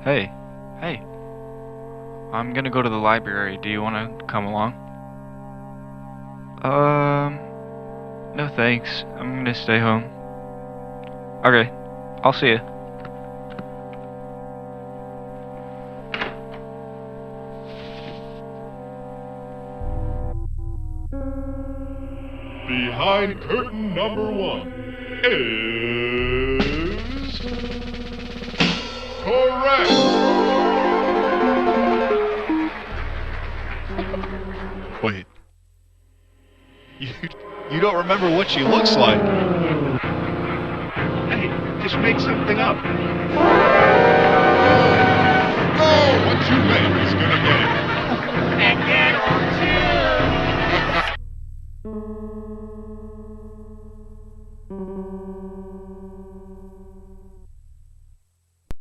Hey, hey, I'm gonna go to the library. Do you wanna come along? Um, no thanks. I'm gonna stay home. Okay, I'll see you. Behind curtain number one is correct. Wait. You, you don't remember what she looks like. Hey, just make something up. Oh, what you bet is gonna get it. And get on too.